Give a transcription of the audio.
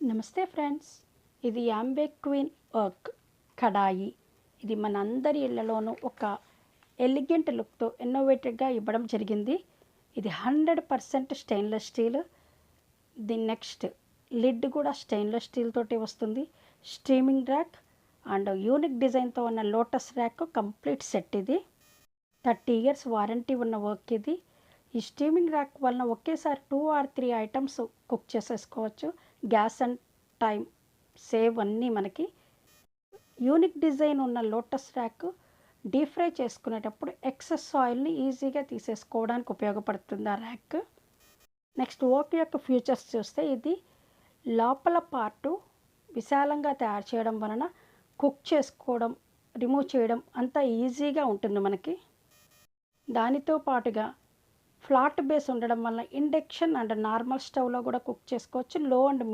నమస్తే ఫ్రెండ్స్, ఇది యాంబే queen work కడాయి. ఇది మనందరి ఇళ్లలోనూ ఒక ఎలిగెంట్ లుక్తో ఇన్నోవేటివ్గా ఇవ్వడం జరిగింది. ఇది 100% స్టెయిన్లెస్ స్టీల్. నెక్స్ట్ లిడ్ కూడా స్టెయిన్లెస్ స్టీల్ తోటి వస్తుంది. స్ట్రీమింగ్ ర్యాక్ అండ్ యూనిక్ డిజైన్తో ఉన్న లోటస్ ర్యాక్ కంప్లీట్ సెట్. ఇది 30 years వారంటీ ఉన్న వర్క్. ఇది ఈ స్టీమింగ్ ర్యాక్ వలన ఒకేసారి 2 or 3 ఐటమ్స్ కుక్ చేసేసుకోవచ్చు. గ్యాస్ అండ్ టైం సేవ్ అన్నీ మనకి. యూనిక్ డిజైన్ ఉన్న లోటస్ ర్యాక్ డీప్ ఫ్రై చేసుకునేటప్పుడు ఎక్సెస్ ఆయిల్ని ఈజీగా తీసేసుకోవడానికి ఉపయోగపడుతుంది ఆ ర్యాక్. నెక్స్ట్ వర్క్ యొక్క ఫీచర్స్ చూస్తే, ఇది లోపల పార్టు విశాలంగా తయారు చేయడం వలన కుక్ చేసుకోవడం, రిమూవ్ చేయడం అంతా ఈజీగా ఉంటుంది మనకి. దానితో పాటుగా ఫ్లాట్ బేస్ ఉండడం వల్ల ఇండక్షన్ అండ్ నార్మల్ స్టవ్లో కూడా కుక్ చేసుకోవచ్చు. లో అండ్